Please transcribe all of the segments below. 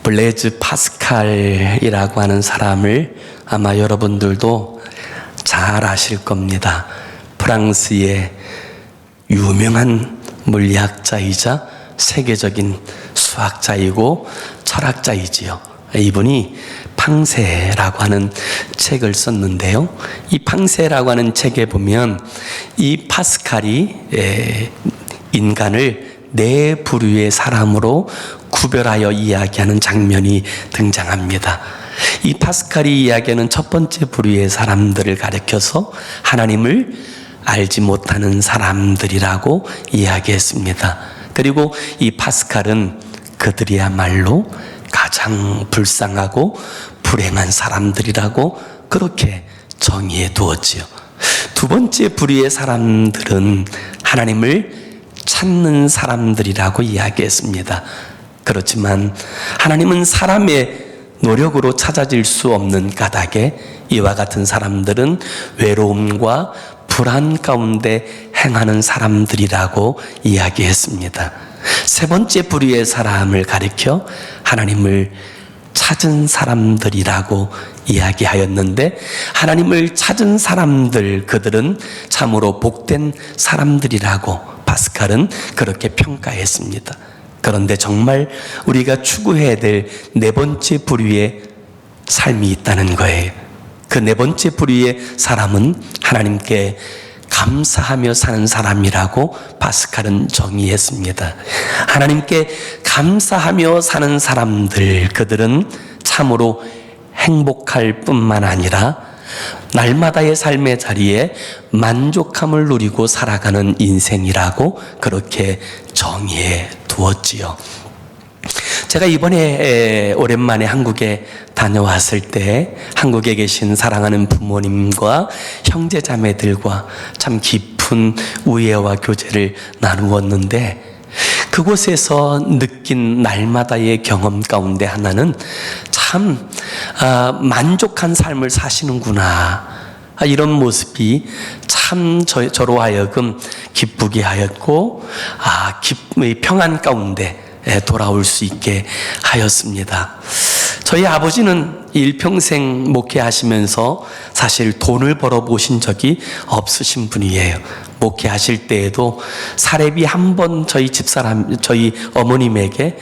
블레즈 파스칼이라고 하는 사람을 아마 여러분들도 잘 아실 겁니다. 프랑스의 유명한 물리학자이자 세계적인 수학자이고 철학자이지요. 이분이 팡세라고 하는 책을 썼는데요. 이 팡세라고 하는 책에 보면 이 파스칼이 인간을 네 부류의 사람으로 구별하여 이야기하는 장면이 등장합니다. 이 파스칼이 이야기하는 첫 번째 부류의 사람들을 가리켜서 하나님을 알지 못하는 사람들이라고 이야기했습니다. 그리고 이 파스칼은 그들이야말로 가장 불쌍하고 불행한 사람들이라고 그렇게 정의해 두었지요. 두 번째 부류의 사람들은 하나님을 찾는 사람들이라고 이야기했습니다. 그렇지만 하나님은 사람의 노력으로 찾아질 수 없는 까닭에 이와 같은 사람들은 외로움과 불안 가운데 행하는 사람들이라고 이야기했습니다. 세 번째 부류의 사람을 가리켜 하나님을 찾은 사람들이라고 이야기하였는데, 하나님을 찾은 사람들, 그들은 참으로 복된 사람들이라고 파스칼은 그렇게 평가했습니다. 그런데 정말 우리가 추구해야 될 네 번째 부류의 삶이 있다는 거예요. 그 네 번째 부류의 사람은 하나님께 감사하며 사는 사람이라고 파스칼은 정의했습니다. 하나님께 감사하며 사는 사람들, 그들은 참으로 행복할 뿐만 아니라 날마다의 삶의 자리에 만족함을 누리고 살아가는 인생이라고 그렇게 정의해 두었지요. 제가 이번에 오랜만에 한국에 다녀왔을 때 한국에 계신 사랑하는 부모님과 형제자매들과 참 깊은 우애와 교제를 나누었는데, 그곳에서 느낀 날마다의 경험 가운데 하나는 참 만족한 삶을 사시는구나, 이런 모습이 참 저로 하여금 기쁘게 하였고 평안 가운데 돌아올 수 있게 하였습니다. 저희 아버지는 일평생 목회하시면서 사실 돈을 벌어보신 적이 없으신 분이에요. 목회하실 때에도 사례비 한 번 저희 어머님에게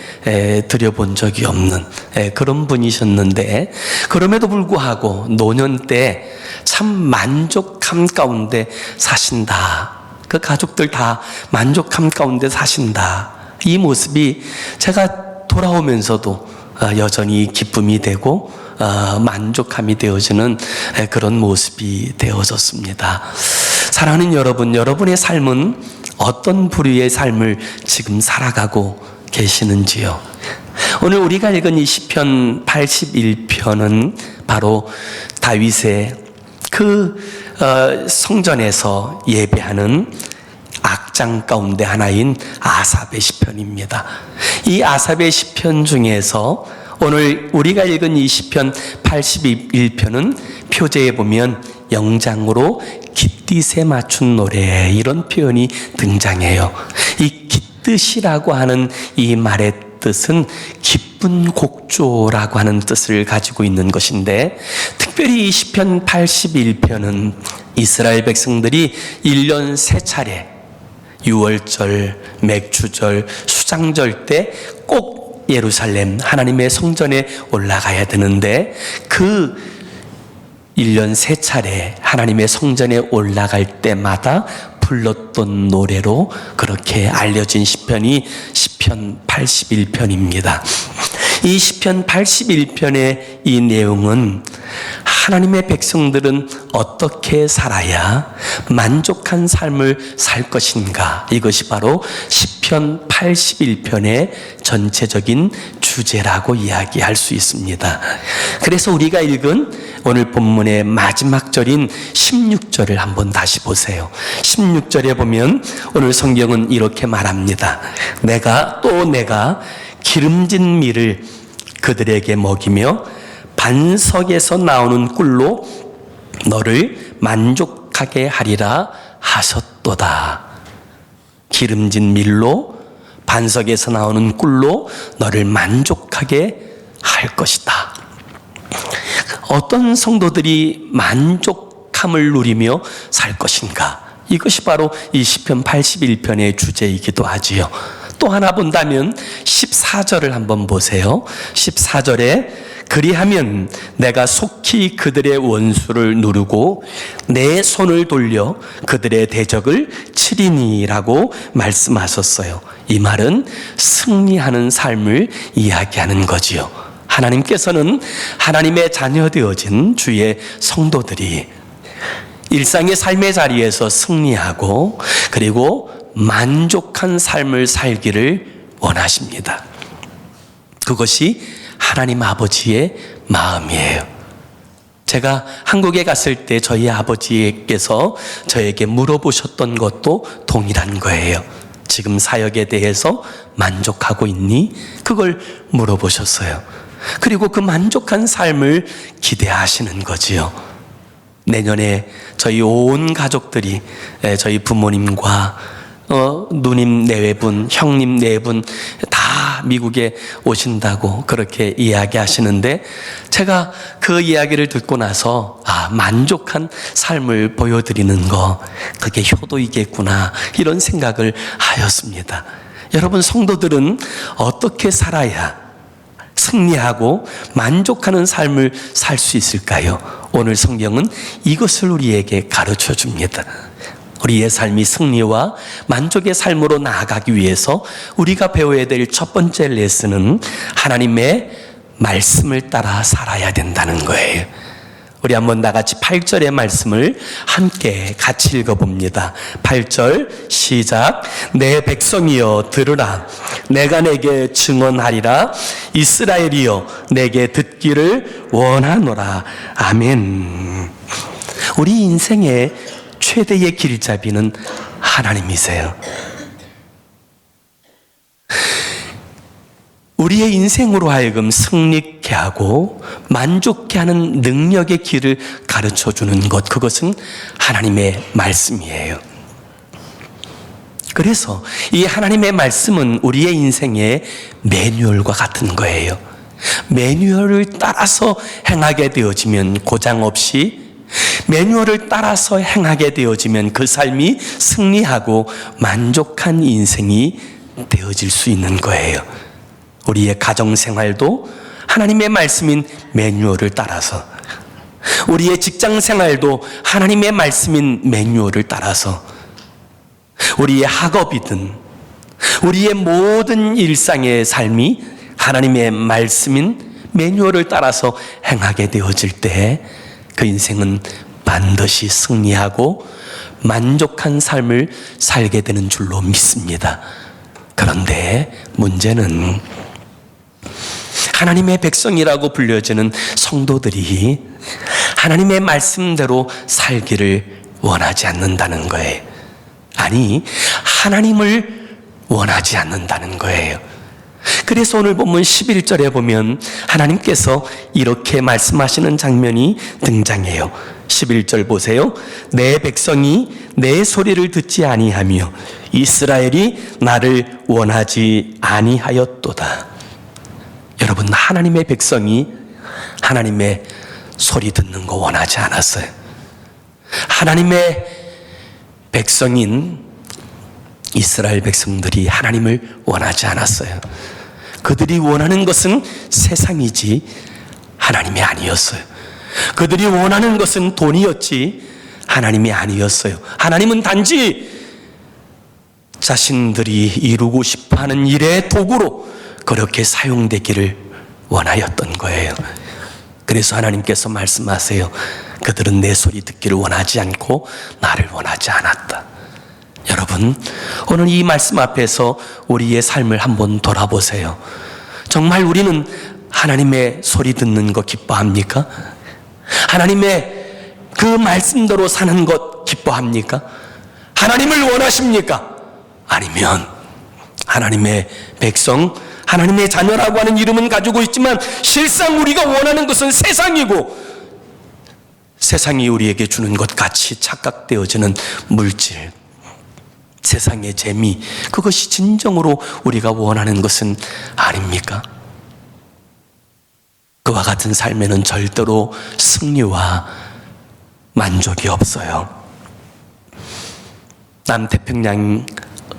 드려본 적이 없는 그런 분이셨는데, 그럼에도 불구하고 노년 때 참 만족함 가운데 사신다. 그 가족들 다 만족함 가운데 사신다. 이 모습이 제가 돌아오면서도 여전히 기쁨이 되고 만족함이 되어지는 그런 모습이 되어졌습니다. 사랑하는 여러분, 여러분의 삶은 어떤 부류의 삶을 지금 살아가고 계시는지요? 오늘 우리가 읽은 이 시편 81편은 바로 다윗의 성전에서 예배하는 악장 가운데 하나인 아삽의 시편입니다. 이 아삽의 시편 중에서 오늘 우리가 읽은 이 시편 81편은 표제에 보면 영장으로 깃딧에 맞춘 노래, 이런 표현이 등장해요. 이 깃딧이라고 하는 이 말의 뜻은 기쁜 곡조라고 하는 뜻을 가지고 있는 것인데, 특별히 이 시편 81편은 이스라엘 백성들이 1년 3차례 유월절, 맥주절, 수장절 때 꼭 예루살렘 하나님의 성전에 올라가야 되는데, 그 1년 3차례 하나님의 성전에 올라갈 때마다 불렀던 노래로 그렇게 알려진 시편이 시편 81편입니다. 이 시편 81편의 이 내용은 하나님의 백성들은 어떻게 살아야 만족한 삶을 살 것인가, 이것이 바로 시편 81편의 전체적인 주제라고 이야기할 수 있습니다. 그래서 우리가 읽은 오늘 본문의 마지막 절인 16절을 한번 다시 보세요. 16절에 보면 오늘 성경은 이렇게 말합니다. 내가 기름진 밀을 그들에게 먹이며 반석에서 나오는 꿀로 너를 만족하게 하리라 하셨도다. 기름진 밀로 반석에서 나오는 꿀로 너를 만족하게 할 것이다. 어떤 성도들이 만족함을 누리며 살 것인가? 이것이 바로 이 시편 81편의 주제이기도 하지요. 또 하나 본다면 14절을 한번 보세요. 14절에 그리하면 내가 속히 그들의 원수를 누르고 내 손을 돌려 그들의 대적을 치리니라고 말씀하셨어요. 이 말은 승리하는 삶을 이야기하는 거지요. 하나님께서는 하나님의 자녀 되어진 주의 성도들이 일상의 삶의 자리에서 승리하고 그리고 만족한 삶을 살기를 원하십니다. 그것이 하나님 아버지의 마음이에요. 제가 한국에 갔을 때 저희 아버지께서 저에게 물어보셨던 것도 동일한 거예요. 지금 사역에 대해서 만족하고 있니? 그걸 물어보셨어요. 그리고 그 만족한 삶을 기대하시는 거지요. 내년에 저희 온 가족들이 저희 부모님과 누님 네 분, 형님 네 분 다 미국에 오신다고 그렇게 이야기하시는데 제가 그 이야기를 듣고 나서 만족한 삶을 보여드리는 거 그게 효도이겠구나 이런 생각을 하였습니다. 여러분 성도들은 어떻게 살아야 승리하고 만족하는 삶을 살 수 있을까요? 오늘 성경은 이것을 우리에게 가르쳐 줍니다. 우리의 삶이 승리와 만족의 삶으로 나아가기 위해서 우리가 배워야 될 첫 번째 레슨은 하나님의 말씀을 따라 살아야 된다는 거예요. 우리 한번 다 같이 8절의 말씀을 함께 같이 읽어봅니다. 8절 시작. 내 백성이여 들으라. 내가 내게 증언하리라. 이스라엘이여 내게 듣기를 원하노라. 아멘. 우리 인생의 최대의 길잡이는 하나님이세요. 우리의 인생으로 하여금 승리케 하고 만족케 하는 능력의 길을 가르쳐주는 것, 그것은 하나님의 말씀이에요. 그래서 이 하나님의 말씀은 우리의 인생의 매뉴얼과 같은 거예요. 매뉴얼을 따라서 행하게 되어지면 고장 없이, 매뉴얼을 따라서 행하게 되어지면 그 삶이 승리하고 만족한 인생이 되어질 수 있는 거예요. 우리의 가정생활도 하나님의 말씀인 매뉴얼을 따라서, 우리의 직장생활도 하나님의 말씀인 매뉴얼을 따라서, 우리의 학업이든 우리의 모든 일상의 삶이 하나님의 말씀인 매뉴얼을 따라서 행하게 되어질 때 그 인생은 반드시 승리하고 만족한 삶을 살게 되는 줄로 믿습니다. 그런데 문제는 하나님의 백성이라고 불려지는 성도들이 하나님의 말씀대로 살기를 원하지 않는다는 거예요. 아니, 하나님을 원하지 않는다는 거예요. 그래서 오늘 본문 11절에 보면 하나님께서 이렇게 말씀하시는 장면이 등장해요. 11절 보세요. 내 백성이 내 소리를 듣지 아니하며 이스라엘이 나를 원하지 아니하였도다. 여러분, 하나님의 백성이 하나님의 소리 듣는 거 원하지 않았어요. 하나님의 백성인 이스라엘 백성들이 하나님을 원하지 않았어요. 그들이 원하는 것은 세상이지 하나님이 아니었어요. 그들이 원하는 것은 돈이었지 하나님이 아니었어요. 하나님은 단지 자신들이 이루고 싶어하는 일의 도구로 그렇게 사용되기를 원하였던 거예요. 그래서 하나님께서 말씀하세요. 그들은 내 소리 듣기를 원하지 않고 나를 원하지 않았다. 여러분, 오늘 이 말씀 앞에서 우리의 삶을 한번 돌아보세요. 정말 우리는 하나님의 소리 듣는 거 기뻐합니까? 하나님의 그 말씀대로 사는 것 기뻐합니까? 하나님을 원하십니까? 아니면 하나님의 백성, 하나님의 자녀라고 하는 이름은 가지고 있지만 실상 우리가 원하는 것은 세상이고 세상이 우리에게 주는 것 같이 착각되어지는 물질, 세상의 재미, 그것이 진정으로 우리가 원하는 것은 아닙니까? 이와 같은 삶에는 절대로 승리와 만족이 없어요. 남태평양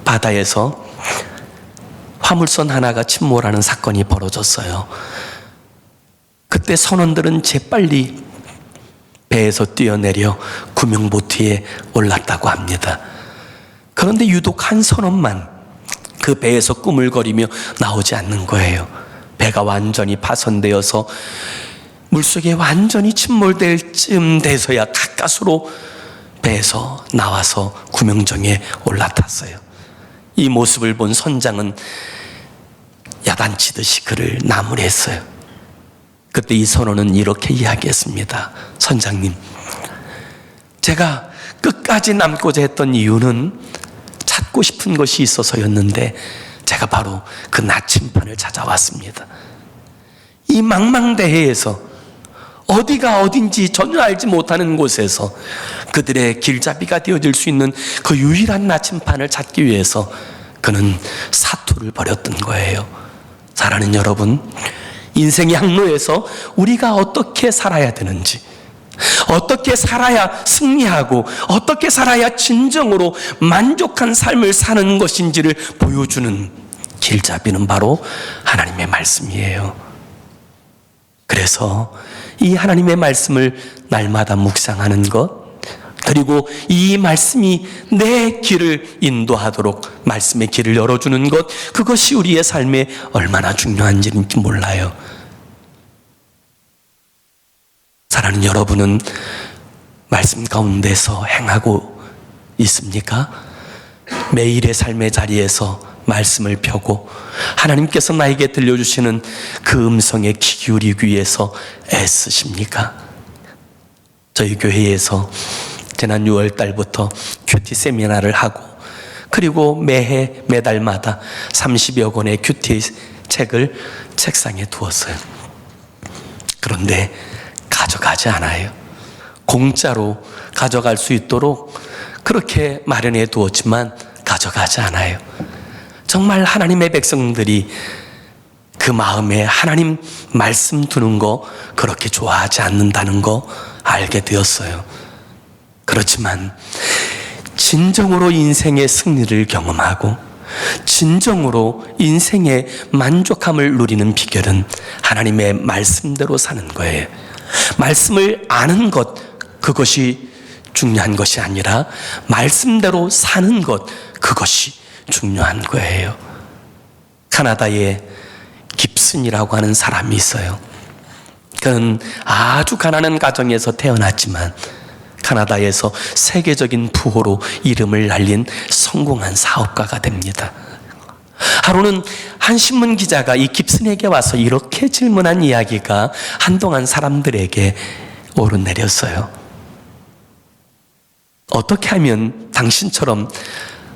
바다에서 화물선 하나가 침몰하는 사건이 벌어졌어요. 그때 선원들은 재빨리 배에서 뛰어내려 구명보트에 올랐다고 합니다. 그런데 유독 한 선원만 그 배에서 꾸물거리며 나오지 않는 거예요. 배가 완전히 파손되어서 물속에 완전히 침몰될 쯤 돼서야 가까스로 배에서 나와서 구명정에 올라탔어요. 이 모습을 본 선장은 야단치듯이 그를 나무랬어요. 그때 이 선원은 이렇게 이야기했습니다. 선장님, 제가 끝까지 남고자 했던 이유는 찾고 싶은 것이 있어서였는데 제가 바로 그 나침반을 찾아왔습니다. 이 망망대해에서 어디가 어딘지 전혀 알지 못하는 곳에서 그들의 길잡이가 되어줄 수 있는 그 유일한 나침반을 찾기 위해서 그는 사투를 벌였던 거예요. 사랑하는 여러분, 인생의 항로에서 우리가 어떻게 살아야 되는지, 어떻게 살아야 승리하고 어떻게 살아야 진정으로 만족한 삶을 사는 것인지를 보여주는 길잡이는 바로 하나님의 말씀이에요. 그래서 이 하나님의 말씀을 날마다 묵상하는 것, 그리고 이 말씀이 내 길을 인도하도록 말씀의 길을 열어주는 것, 그것이 우리의 삶에 얼마나 중요한지는 몰라요. 사랑하는 여러분은 말씀 가운데서 행하고 있습니까? 매일의 삶의 자리에서 말씀을 펴고 하나님께서 나에게 들려주시는 그 음성에 귀 기울이기 위해서 애쓰십니까? 저희 교회에서 지난 6월 달부터 큐티 세미나를 하고, 그리고 매달마다 30여 권의 큐티 책을 책상에 두었어요. 그런데 가져가지 않아요. 공짜로 가져갈 수 있도록 그렇게 마련해 두었지만 가져가지 않아요. 정말 하나님의 백성들이 그 마음에 하나님 말씀 두는 거 그렇게 좋아하지 않는다는 거 알게 되었어요. 그렇지만 진정으로 인생의 승리를 경험하고 진정으로 인생의 만족함을 누리는 비결은 하나님의 말씀대로 사는 거예요. 말씀을 아는 것, 그것이 중요한 것이 아니라 말씀대로 사는 것, 그것이 중요한 거예요. 카나다에 깁슨이라고 하는 사람이 있어요. 그는 아주 가난한 가정에서 태어났지만 카나다에서 세계적인 부호로 이름을 날린 성공한 사업가가 됩니다. 하루는 한 신문 기자가 이 깁슨에게 와서 이렇게 질문한 이야기가 한동안 사람들에게 오르내렸어요. 어떻게 하면 당신처럼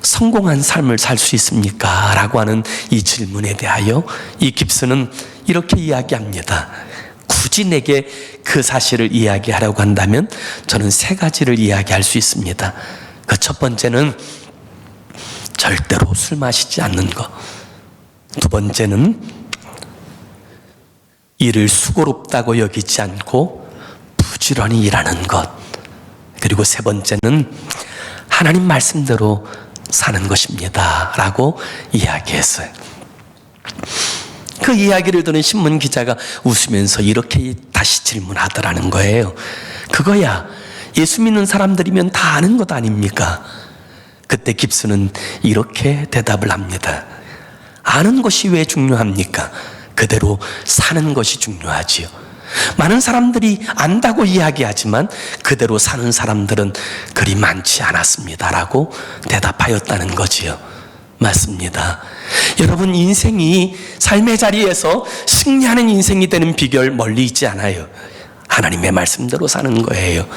성공한 삶을 살 수 있습니까? 라고 하는 이 질문에 대하여 이 깁슨은 이렇게 이야기합니다. 굳이 내게 그 사실을 이야기하려고 한다면 저는 세 가지를 이야기할 수 있습니다. 그 첫 번째는 절대로 술 마시지 않는 것. 두 번째는 일을 수고롭다고 여기지 않고 부지런히 일하는 것. 그리고 세 번째는 하나님 말씀대로 사는 것입니다 라고 이야기했어요. 그 이야기를 들은 신문 기자가 웃으면서 이렇게 다시 질문하더라는 거예요. 그거야 예수 믿는 사람들이면 다 아는 것 아닙니까? 그때 깁슨은 이렇게 대답을 합니다. 아는 것이 왜 중요합니까? 그대로 사는 것이 중요하지요. 많은 사람들이 안다고 이야기하지만 그대로 사는 사람들은 그리 많지 않았습니다라고 대답하였다는 거지요. 맞습니다. 여러분, 인생이 삶의 자리에서 승리하는 인생이 되는 비결 멀리 있지 않아요. 하나님의 말씀대로 사는 거예요.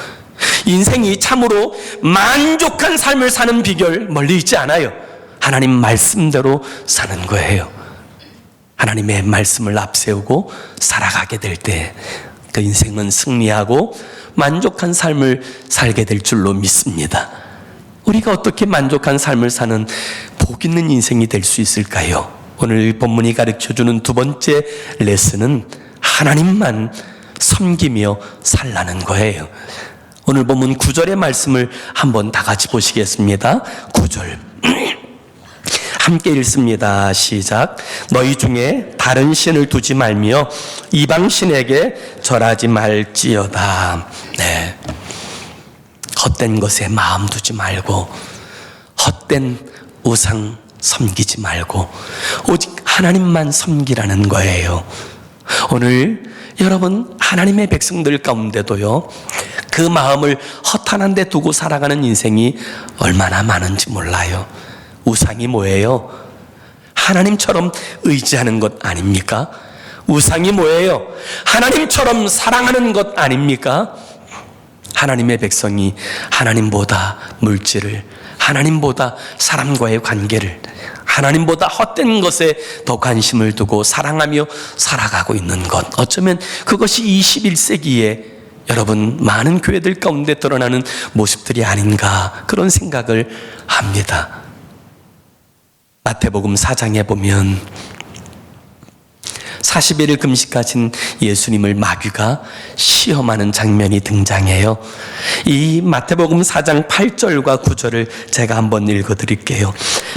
인생이 참으로 만족한 삶을 사는 비결 멀리 있지 않아요. 하나님 말씀대로 사는 거예요. 하나님의 말씀을 앞세우고 살아가게 될 때 그 인생은 승리하고 만족한 삶을 살게 될 줄로 믿습니다. 우리가 어떻게 만족한 삶을 사는 복 있는 인생이 될 수 있을까요? 오늘 본문이 가르쳐주는 두 번째 레슨은 하나님만 섬기며 살라는 거예요. 오늘 본문 9절의 말씀을 한번 다 같이 보시겠습니다. 9절 함께 읽습니다. 시작. 너희 중에 다른 신을 두지 말며 이방 신에게 절하지 말지어다. 네. 헛된 것에 마음 두지 말고 헛된 우상 섬기지 말고 오직 하나님만 섬기라는 거예요. 오늘 여러분 하나님의 백성들 가운데도요, 그 마음을 허탄한 데 두고 살아가는 인생이 얼마나 많은지 몰라요. 우상이 뭐예요? 하나님처럼 의지하는 것 아닙니까? 우상이 뭐예요? 하나님처럼 사랑하는 것 아닙니까? 하나님의 백성이 하나님보다 물질을, 하나님보다 사람과의 관계를, 하나님보다 헛된 것에 더 관심을 두고 사랑하며 살아가고 있는 것, 어쩌면 그것이 21세기에 여러분 많은 교회들 가운데 드러나는 모습들이 아닌가, 그런 생각을 합니다. 마태복음 4장에 보면 40일을 금식하신 예수님을 마귀가 시험하는 장면이 등장해요. 이 마태복음 4장 8절과 9절을 제가 한번 읽어드릴게요.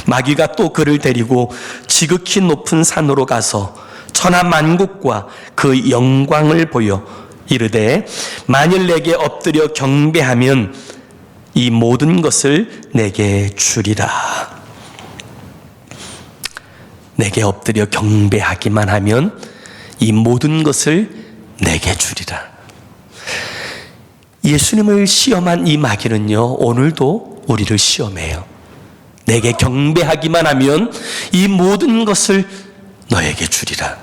마귀가 또 그를 데리고 지극히 높은 산으로 가서 천하 만국과 그 영광을 보여 이르되 만일 내게 엎드려 경배하면 이 모든 것을 내게 주리라. 내게 엎드려 경배하기만 하면 이 모든 것을 내게 주리라. 예수님을 시험한 이 마귀는요, 오늘도 우리를 시험해요. 내게 경배하기만 하면 이 모든 것을 너에게 주리라.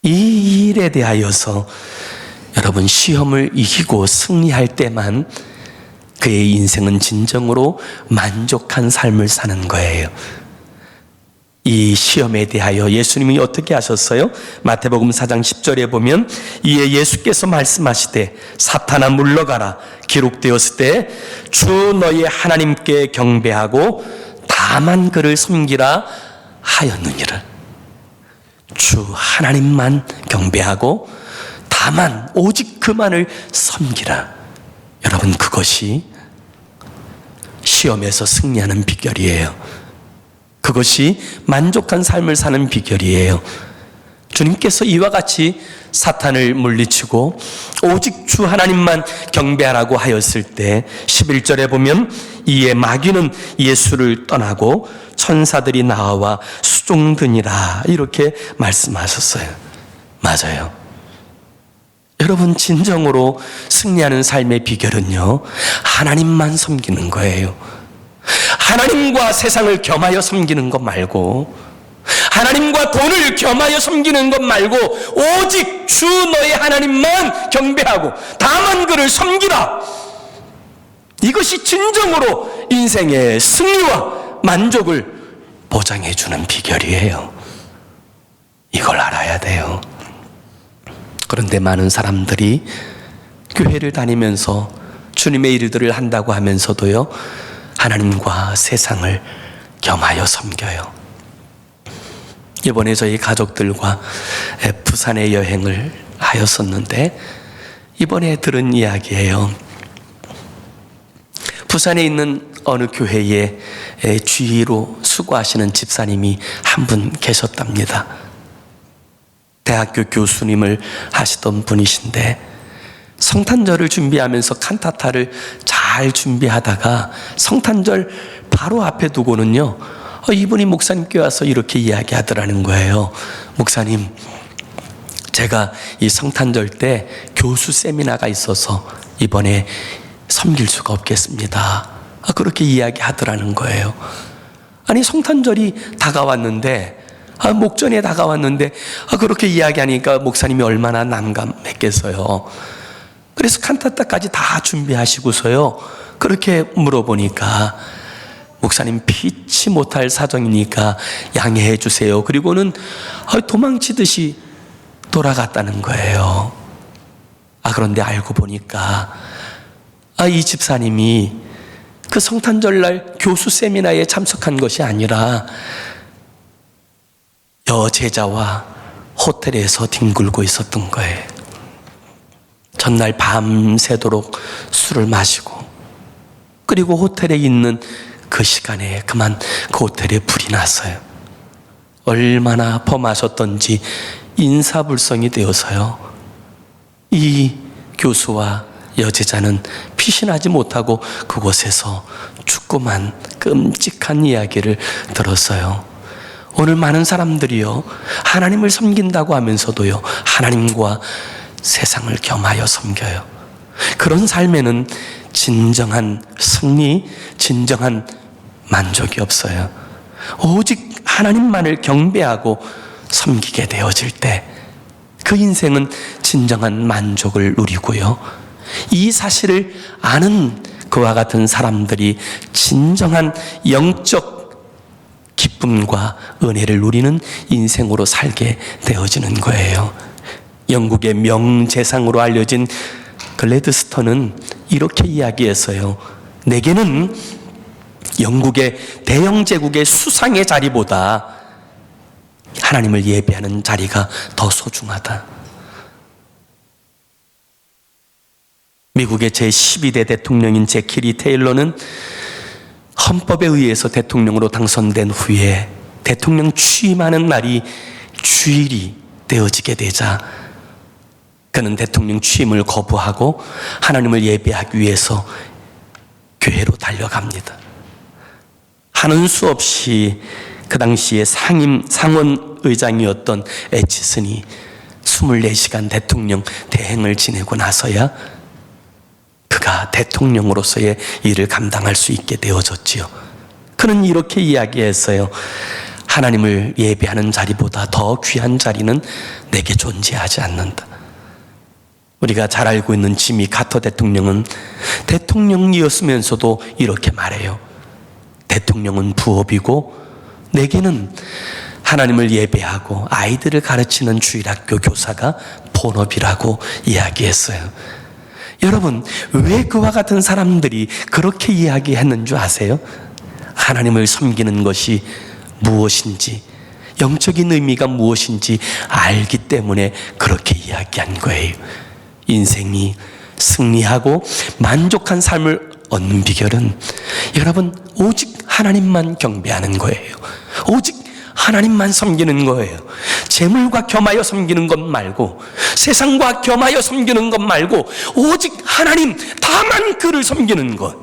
이 일에 대하여서 여러분 시험을 이기고 승리할 때만 그의 인생은 진정으로 만족한 삶을 사는 거예요. 이 시험에 대하여 예수님이 어떻게 하셨어요? 마태복음 4장 10절에 보면 이에 예수께서 말씀하시되 사탄아 물러가라. 기록되었을 때 주 너의 하나님께 경배하고 다만 그를 섬기라 하였느니라. 주 하나님만 경배하고 다만 오직 그만을 섬기라. 여러분 그것이 시험에서 승리하는 비결이에요. 그것이 만족한 삶을 사는 비결이에요. 주님께서 이와 같이 사탄을 물리치고 오직 주 하나님만 경배하라고 하였을 때 11절에 보면 이에 마귀는 예수를 떠나고 천사들이 나와 수종드니라 이렇게 말씀하셨어요. 맞아요. 여러분 진정으로 승리하는 삶의 비결은요, 하나님만 섬기는 거예요. 하나님과 세상을 겸하여 섬기는 것 말고, 하나님과 돈을 겸하여 섬기는 것 말고 오직 주 너의 하나님만 경배하고 다만 그를 섬기라. 이것이 진정으로 인생의 승리와 만족을 보장해 주는 비결이에요. 이걸 알아야 돼요. 그런데 많은 사람들이 교회를 다니면서 주님의 일들을 한다고 하면서도요, 하나님과 세상을 겸하여 섬겨요. 이번에 저희 가족들과 부산에 여행을 하였었는데 이번에 들은 이야기예요. 부산에 있는 어느 교회에 주의로 수고하시는 집사님이 한 분 계셨답니다. 대학교 교수님을 하시던 분이신데 성탄절을 준비하면서 칸타타를 잘 준비하다가 성탄절 바로 앞에 두고는요, 이분이 목사님께 와서 이렇게 이야기하더라는 거예요. 목사님, 제가 이 성탄절 때 교수 세미나가 있어서 이번에 섬길 수가 없겠습니다. 그렇게 이야기하더라는 거예요. 아니 성탄절이 다가왔는데, 목전에 다가왔는데 그렇게 이야기하니까 목사님이 얼마나 난감했겠어요. 그래서 칸타타까지 다 준비하시고서요, 그렇게 물어보니까 목사님 피치 못할 사정이니까 양해해 주세요. 그리고는 도망치듯이 돌아갔다는 거예요. 그런데 알고 보니까 이 집사님이 그 성탄절날 교수 세미나에 참석한 것이 아니라 여제자와 호텔에서 뒹굴고 있었던 거예요. 전날 밤새도록 술을 마시고, 그리고 호텔에 있는 그 시간에 그만 그 호텔에 불이 났어요. 얼마나 범하셨던지 인사불성이 되어서요, 이 교수와 여제자는 피신하지 못하고 그곳에서 죽고만 끔찍한 이야기를 들었어요. 오늘 많은 사람들이요, 하나님을 섬긴다고 하면서도요, 하나님과 세상을 겸하여 섬겨요. 그런 삶에는 진정한 승리, 진정한 만족이 없어요. 오직 하나님만을 경배하고 섬기게 되어질 때 그 인생은 진정한 만족을 누리고요, 이 사실을 아는 그와 같은 사람들이 진정한 영적 기쁨과 은혜를 누리는 인생으로 살게 되어지는 거예요. 영국의 명재상으로 알려진 글래드스턴은 이렇게 이야기했어요. 내게는 영국의 대영 제국의 수상의 자리보다 하나님을 예배하는 자리가 더 소중하다. 미국의 제12대 대통령인 제키리 테일러는 헌법에 의해서 대통령으로 당선된 후에 대통령 취임하는 날이 주일이 되어지게 되자 그는 대통령 취임을 거부하고 하나님을 예배하기 위해서 교회로 달려갑니다. 하는 수 없이 그 당시에 상원 의장이었던 애치슨이 24시간 대통령 대행을 지내고 나서야 그가 대통령으로서의 일을 감당할 수 있게 되어졌지요. 그는 이렇게 이야기했어요. 하나님을 예배하는 자리보다 더 귀한 자리는 내게 존재하지 않는다. 우리가 잘 알고 있는 지미 카터 대통령은 대통령이었으면서도 이렇게 말해요. 대통령은 부업이고 내게는 하나님을 예배하고 아이들을 가르치는 주일학교 교사가 본업이라고 이야기했어요. 여러분, 왜 그와 같은 사람들이 그렇게 이야기했는 줄 아세요? 하나님을 섬기는 것이 무엇인지, 영적인 의미가 무엇인지 알기 때문에 그렇게 이야기한 거예요. 인생이 승리하고 만족한 삶을 얻는 비결은 여러분, 오직 하나님만 경배하는 거예요. 오직 하나님만 섬기는 거예요. 재물과 겸하여 섬기는 것 말고, 세상과 겸하여 섬기는 것 말고, 오직 하나님, 다만 그를 섬기는 것,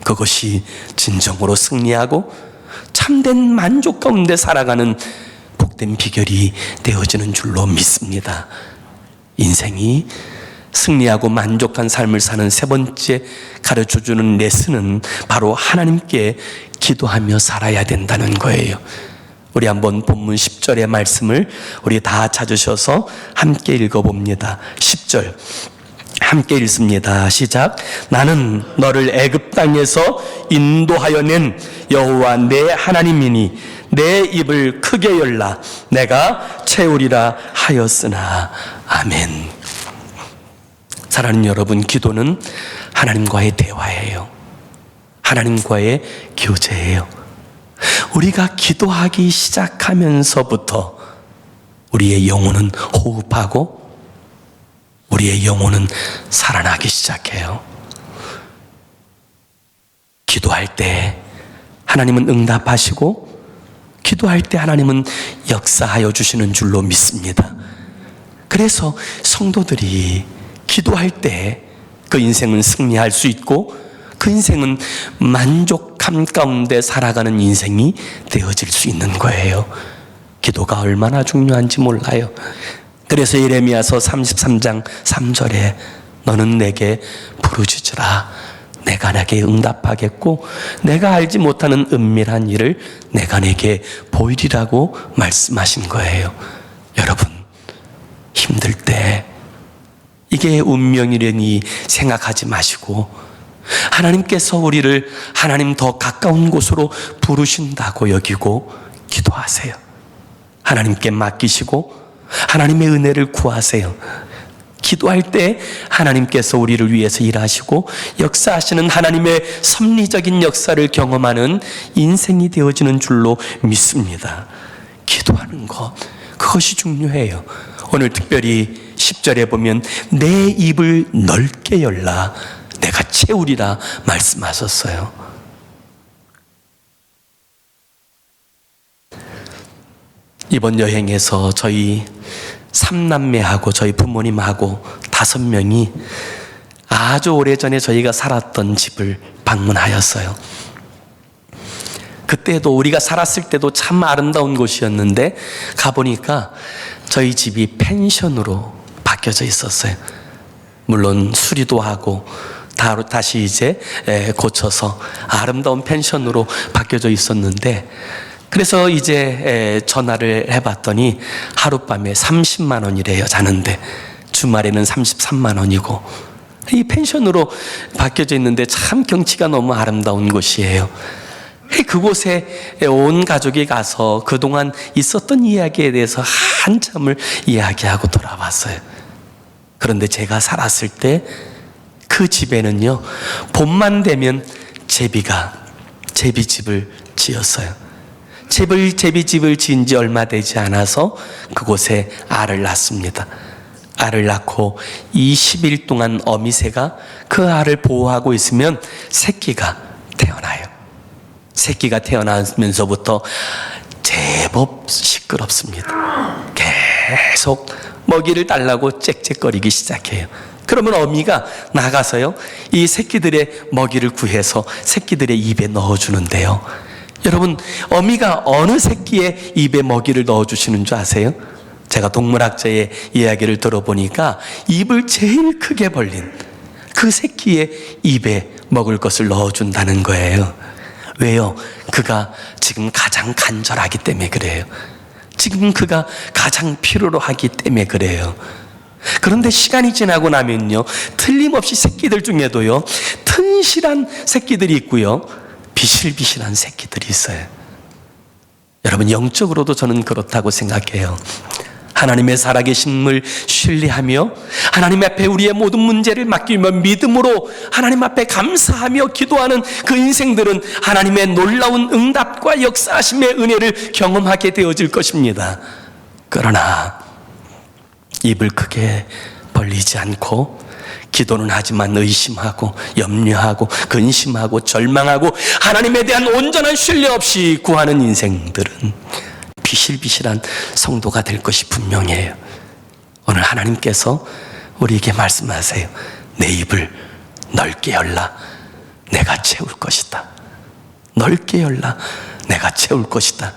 그것이 진정으로 승리하고 참된 만족 가운데 살아가는 복된 비결이 되어지는 줄로 믿습니다. 인생이 승리하고 만족한 삶을 사는 세 번째 가르쳐주는 레슨은 바로 하나님께 기도하며 살아야 된다는 거예요. 우리 한번 본문 10절의 말씀을 우리 다 찾으셔서 함께 읽어봅니다. 10절 함께 읽습니다. 시작. 나는 너를 애굽 땅에서 인도하여 낸 여호와 내 하나님이니 내 입을 크게 열라 내가 채우리라 하였으나. 아멘. 사랑하는 여러분, 기도는 하나님과의 대화예요. 하나님과의 교제예요. 우리가 기도하기 시작하면서부터 우리의 영혼은 호흡하고 우리의 영혼은 살아나기 시작해요. 기도할 때 하나님은 응답하시고 기도할 때 하나님은 역사하여 주시는 줄로 믿습니다. 그래서 성도들이 기도할 때 그 인생은 승리할 수 있고 그 인생은 만족함 가운데 살아가는 인생이 되어질 수 있는 거예요. 기도가 얼마나 중요한지 몰라요. 그래서 예레미야서 33장 3절에 너는 내게 부르짖으라 내가 내게 응답하겠고 내가 알지 못하는 은밀한 일을 내가 내게 보이리라고 말씀하신 거예요. 여러분, 힘들 때 이게 운명이라니 생각하지 마시고 하나님께서 우리를 하나님 더 가까운 곳으로 부르신다고 여기고 기도하세요. 하나님께 맡기시고 하나님의 은혜를 구하세요. 기도할 때 하나님께서 우리를 위해서 일하시고 역사하시는 하나님의 섭리적인 역사를 경험하는 인생이 되어지는 줄로 믿습니다. 기도하는 것, 그것이 중요해요. 오늘 특별히 10절에 보면 내 입을 넓게 열라 내가 채우리라 말씀하셨어요. 이번 여행에서 저희 3남매하고 저희 부모님하고 5명이 아주 오래전에 저희가 살았던 집을 방문하였어요. 그때도 우리가 살았을 때도 참 아름다운 곳이었는데 가보니까 저희 집이 펜션으로 바뀌어져 있었어요. 물론 수리도 하고 다시 이제 고쳐서 아름다운 펜션으로 바뀌어져 있었는데, 그래서 이제 전화를 해봤더니 하룻밤에 30만 원이래요, 자는데. 주말에는 33만 원이고. 이 펜션으로 바뀌어져 있는데 참 경치가 너무 아름다운 곳이에요. 그곳에 온 가족이 가서 그동안 있었던 이야기에 대해서 한참을 이야기하고 돌아왔어요. 그런데 제가 살았을 때 그 집에는요, 봄만 되면 제비집을 지었어요. 제비집을 지은 지 얼마 되지 않아서 그곳에 알을 낳습니다. 알을 낳고 20일 동안 어미새가 그 알을 보호하고 있으면 새끼가 태어나요. 새끼가 태어나면서부터 제법 시끄럽습니다. 계속 먹이를 달라고 짹짹거리기 시작해요. 그러면 어미가 나가서요, 이 새끼들의 먹이를 구해서 새끼들의 입에 넣어주는데요. 여러분, 어미가 어느 새끼의 입에 먹이를 넣어주시는 줄 아세요? 제가 동물학자의 이야기를 들어보니까 입을 제일 크게 벌린 그 새끼의 입에 먹을 것을 넣어준다는 거예요. 왜요? 그가 지금 가장 간절하기 때문에 그래요. 지금 그가 가장 필요로 하기 때문에 그래요. 그런데 시간이 지나고 나면요, 틀림없이 새끼들 중에도요, 튼실한 새끼들이 있고요, 비실비실한 새끼들이 있어요. 여러분, 영적으로도 저는 그렇다고 생각해요. 하나님의 살아계심을 신뢰하며 하나님 앞에 우리의 모든 문제를 맡기며 믿음으로 하나님 앞에 감사하며 기도하는 그 인생들은 하나님의 놀라운 응답과 역사하심의 은혜를 경험하게 되어질 것입니다. 그러나 입을 크게 벌리지 않고 기도는 하지만 의심하고 염려하고 근심하고 절망하고 하나님에 대한 온전한 신뢰 없이 구하는 인생들은 비실비실한 성도가 될 것이 분명해요. 오늘 하나님께서 우리에게 말씀하세요. 내 입을 넓게 열라 내가 채울 것이다. 넓게 열라 내가 채울 것이다.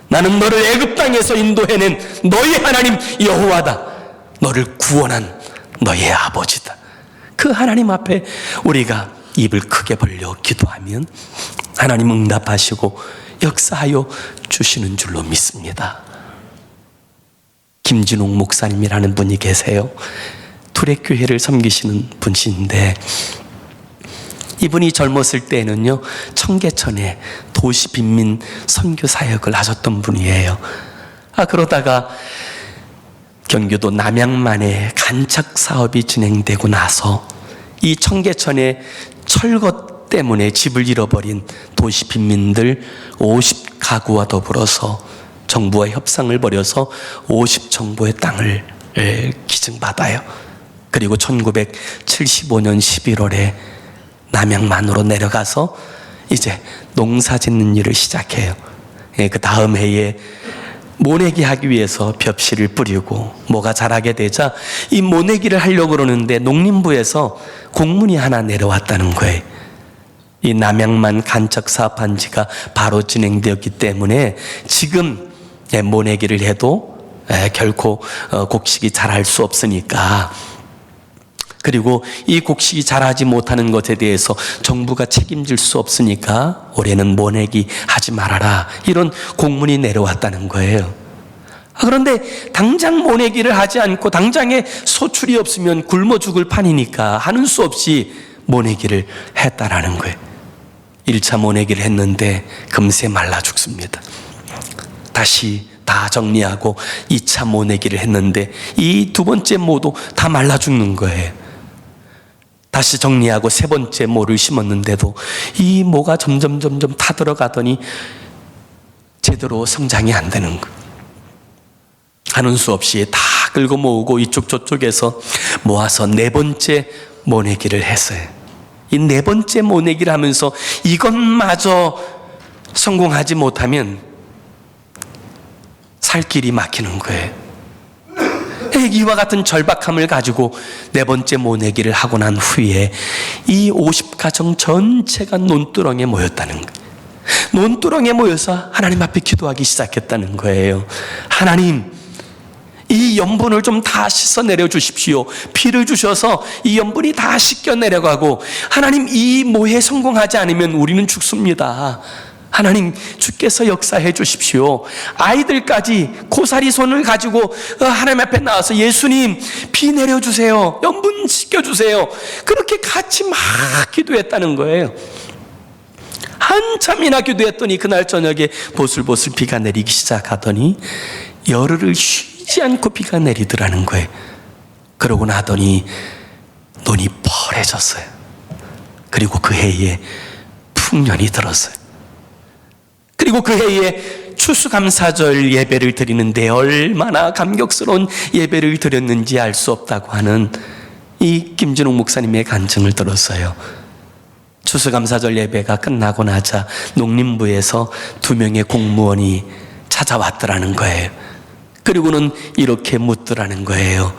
나는 너를 애굽 땅에서 인도해낸 너희 하나님 여호와다. 너를 구원한 너의 아버지다. 그 하나님 앞에 우리가 입을 크게 벌려 기도하면 하나님 응답하시고 역사하여 주시는 줄로 믿습니다. 김진웅 목사님이라는 분이 계세요. 투례교회를 섬기시는 분이신데, 이분이 젊었을 때는요, 청계천에 도시빈민 선교 사역을 하셨던 분이에요. 그러다가 경기도 남양만에 간척 사업이 진행되고 나서 이 청계천에 철거 때문에 집을 잃어버린 도시 빈민들 50가구와 더불어서 정부와 협상을 벌여서 50정보의 땅을 기증받아요. 그리고 1975년 11월에 남양만으로 내려가서 이제 농사 짓는 일을 시작해요. 그 다음 해에 모내기 하기 위해서 벽실을 뿌리고 뭐가 자라게 되자 이 모내기를 하려고 그러는데 농림부에서 공문이 하나 내려왔다는 거예요. 이 남양만 간척 사업한 지가 바로 진행되었기 때문에 지금 모내기를 해도 결코 곡식이 자랄 수 없으니까, 그리고 이 곡식이 자라지 못하는 것에 대해서 정부가 책임질 수 없으니까 올해는 모내기 하지 말아라, 이런 공문이 내려왔다는 거예요. 그런데 당장 모내기를 하지 않고 당장에 소출이 없으면 굶어 죽을 판이니까 하는 수 없이 모내기를 했다라는 거예요. 1차 모내기를 했는데 금세 말라 죽습니다. 다시 다 정리하고 2차 모내기를 했는데 이 두 번째 모도 다 말라 죽는 거예요. 다시 정리하고 세 번째 모를 심었는데도 이 모가 점점 타들어가더니 제대로 성장이 안 되는 거예요. 하는 수 없이 다 긁어 모으고 이쪽 저쪽에서 모아서 네 번째 모내기를 했어요. 이 네 번째 모내기를 하면서 이것마저 성공하지 못하면 살 길이 막히는 거예요. 이와 같은 절박함을 가지고 네 번째 모내기를 하고 난 후에 이 50가정 전체가 논두렁에 모였다는 거예요. 논두렁에 모여서 하나님 앞에 기도하기 시작했다는 거예요. 하나님, 이 염분을 좀 다 씻어내려 주십시오. 피를 주셔서 이 염분이 다 씻겨내려가고, 하나님, 이 모에 성공하지 않으면 우리는 죽습니다. 하나님, 주께서 역사해 주십시오. 아이들까지 고사리 손을 가지고 하나님 앞에 나와서 예수님, 피 내려주세요. 염분 씻겨주세요. 그렇게 같이 막 기도했다는 거예요. 한참이나 기도했더니 그날 저녁에 보슬보슬 비가 내리기 시작하더니 열흘을 쉬지 않고 비가 내리더라는 거예요. 그러고 나더니 눈이 펄해졌어요. 그리고 그 해에 풍년이 들었어요. 그리고 그 해에 추수감사절 예배를 드리는데 얼마나 감격스러운 예배를 드렸는지 알 수 없다고 하는 이 김진욱 목사님의 간증을 들었어요. 추수감사절 예배가 끝나고 나자 농림부에서 2명의 공무원이 찾아왔더라는 거예요. 그리고는 이렇게 묻더라는 거예요.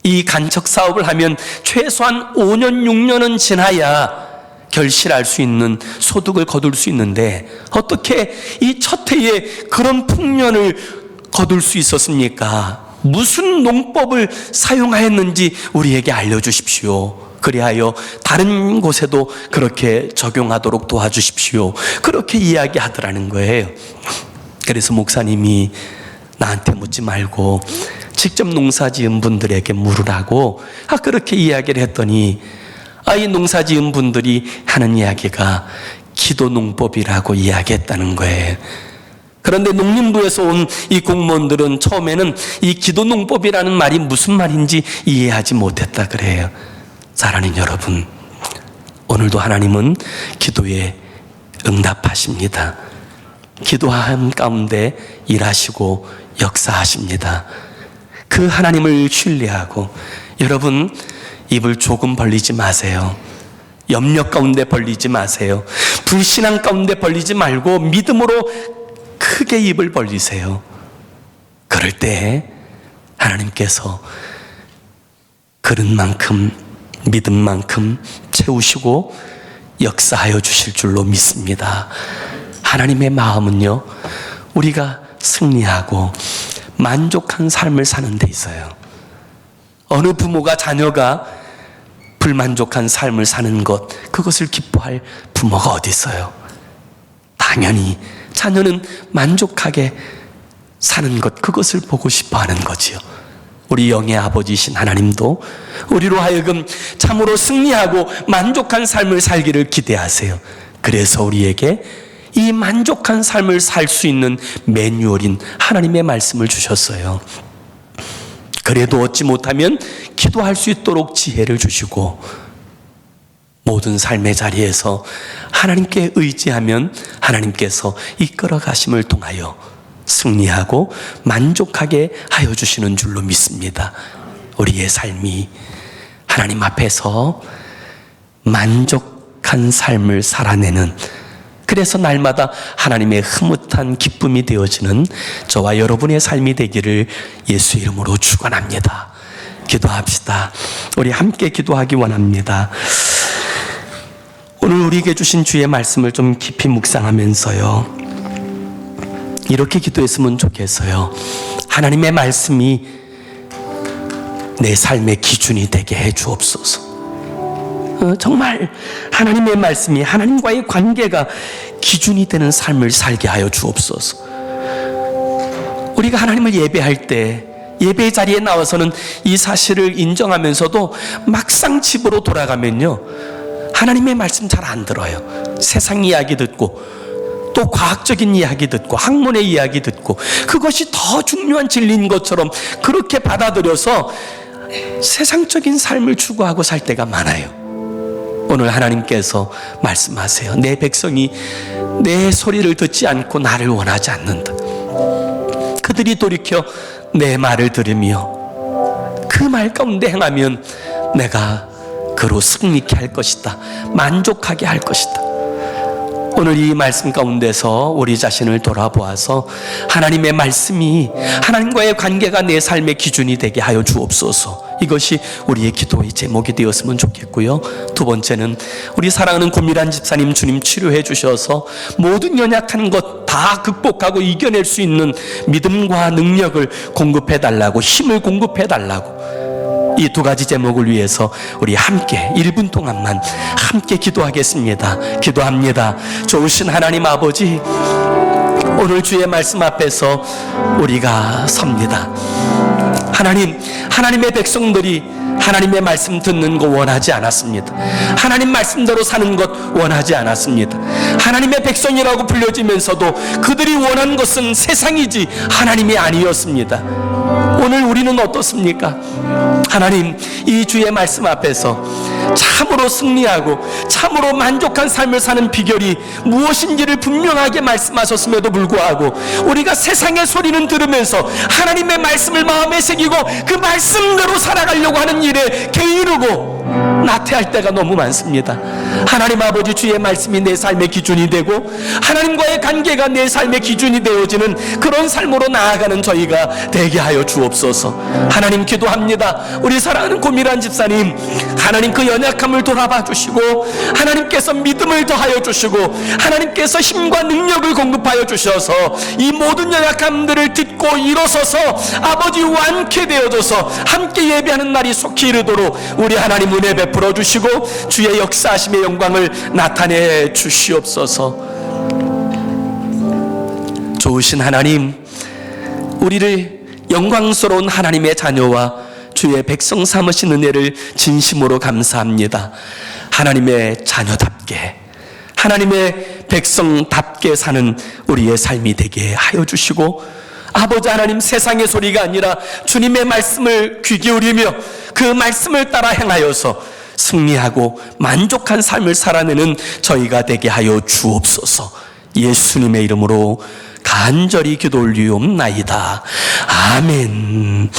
이 간척 사업을 하면 최소한 5년, 6년은 지나야 결실할 수 있는 소득을 거둘 수 있는데 어떻게 이 첫 해에 그런 풍년을 거둘 수 있었습니까? 무슨 농법을 사용하였는지 우리에게 알려주십시오. 그리하여 다른 곳에도 그렇게 적용하도록 도와주십시오. 그렇게 이야기하더라는 거예요. 그래서 목사님이 나한테 묻지 말고 직접 농사 지은 분들에게 물으라고 그렇게 이야기를 했더니 이 농사 지은 분들이 하는 이야기가 기도 농법이라고 이야기했다는 거예요. 그런데 농림부에서 온 이 공무원들은 처음에는 이 기도 농법이라는 말이 무슨 말인지 이해하지 못했다 그래요. 사랑하는 여러분, 오늘도 하나님은 기도에 응답하십니다. 기도함 가운데 일하시고 역사하십니다. 그 하나님을 신뢰하고 여러분 입을 조금 벌리지 마세요. 염려 가운데 벌리지 마세요. 불신앙 가운데 벌리지 말고 믿음으로 크게 입을 벌리세요. 그럴 때 하나님께서 그릇만큼 믿음만큼 채우시고 역사하여 주실 줄로 믿습니다. 하나님의 마음은요, 우리가 승리하고 만족한 삶을 사는 데 있어요. 어느 부모가 자녀가 불만족한 삶을 사는 것, 그것을 기뻐할 부모가 어디 있어요? 당연히 자녀는 만족하게 사는 것, 그것을 보고 싶어 하는 거지요. 우리 영의 아버지이신 하나님도 우리로 하여금 참으로 승리하고 만족한 삶을 살기를 기대하세요. 그래서 우리에게 이 만족한 삶을 살 수 있는 매뉴얼인 하나님의 말씀을 주셨어요. 그래도 얻지 못하면 기도할 수 있도록 지혜를 주시고, 모든 삶의 자리에서 하나님께 의지하면 하나님께서 이끌어 가심을 통하여 승리하고 만족하게 하여 주시는 줄로 믿습니다. 우리의 삶이 하나님 앞에서 만족한 삶을 살아내는, 그래서 날마다 하나님의 흐뭇한 기쁨이 되어지는 저와 여러분의 삶이 되기를 예수 이름으로 축원합니다. 기도합시다. 우리 함께 기도하기 원합니다. 오늘 우리에게 주신 주의 말씀을 좀 깊이 묵상하면서요, 이렇게 기도했으면 좋겠어요. 하나님의 말씀이 내 삶의 기준이 되게 해 주옵소서. 정말 하나님의 말씀이, 하나님과의 관계가 기준이 되는 삶을 살게 하여 주옵소서. 우리가 하나님을 예배할 때, 예배의 자리에 나와서는 이 사실을 인정하면서도 막상 집으로 돌아가면요, 하나님의 말씀 잘 안 들어요. 세상 이야기 듣고, 또 과학적인 이야기 듣고, 학문의 이야기 듣고, 그것이 더 중요한 진리인 것처럼 그렇게 받아들여서 세상적인 삶을 추구하고 살 때가 많아요. 오늘 하나님께서 말씀하세요. 내 백성이 내 소리를 듣지 않고 나를 원하지 않는다. 그들이 돌이켜 내 말을 들으며 그 말 가운데 행하면 내가 그로 승리케 할 것이다. 만족하게 할 것이다. 오늘 이 말씀 가운데서 우리 자신을 돌아보아서 하나님의 말씀이 하나님과의 관계가 내 삶의 기준이 되게 하여 주옵소서. 이것이 우리의 기도의 제목이 되었으면 좋겠고요. 두 번째는 우리 사랑하는 고미란 집사님, 주님 치료해 주셔서 모든 연약한 것 다 극복하고 이겨낼 수 있는 믿음과 능력을 공급해 달라고, 힘을 공급해 달라고, 이 두 가지 제목을 위해서 우리 함께 1분 동안만 함께 기도하겠습니다. 기도합니다. 좋으신 하나님 아버지, 오늘 주의 말씀 앞에서 우리가 섭니다. 하나님, 하나님의 백성들이 하나님의 말씀 듣는 거 원하지 않았습니다. 하나님 말씀대로 사는 것 원하지 않았습니다. 하나님의 백성이라고 불려지면서도 그들이 원한 것은 세상이지 하나님이 아니었습니다. 오늘 우리는 어떻습니까? 하나님, 이 주의 말씀 앞에서 참으로 승리하고 참으로 만족한 삶을 사는 비결이 무엇인지를 분명하게 말씀하셨음에도 불구하고 우리가 세상의 소리는 들으면서 하나님의 말씀을 마음에 새기고 그 말씀대로 살아가려고 하는 일에 게으르고 나태할 때가 너무 많습니다. 하나님 아버지, 주의 말씀이 내 삶의 기준이 되고 하나님과의 관계가 내 삶의 기준이 되어지는 그런 삶으로 나아가는 저희가 되게 하여 주옵소서. 하나님, 기도합니다. 우리 사랑하는 고미란 집사님, 하나님 그 연약함을 돌아봐 주시고 하나님께서 믿음을 더하여 주시고 하나님께서 힘과 능력을 공급하여 주셔서 이 모든 연약함들을 딛고 일어서서 아버지 완쾌 되어져서 함께 예배하는 날이 속히 이르도록 우리 하나님 은혜 베풀어 주시고 주의 역사하심의 영광을 나타내 주시옵소서. 좋으신 하나님, 우리를 영광스러운 하나님의 자녀와 주의 백성 삼으신 은혜를 진심으로 감사합니다. 하나님의 자녀답게, 하나님의 백성답게 사는 우리의 삶이 되게 하여 주시고, 아버지 하나님, 세상의 소리가 아니라 주님의 말씀을 귀 기울이며 그 말씀을 따라 행하여서 승리하고 만족한 삶을 살아내는 저희가 되게 하여 주옵소서. 예수님의 이름으로 간절히 기도 올리옵나이다. 아멘.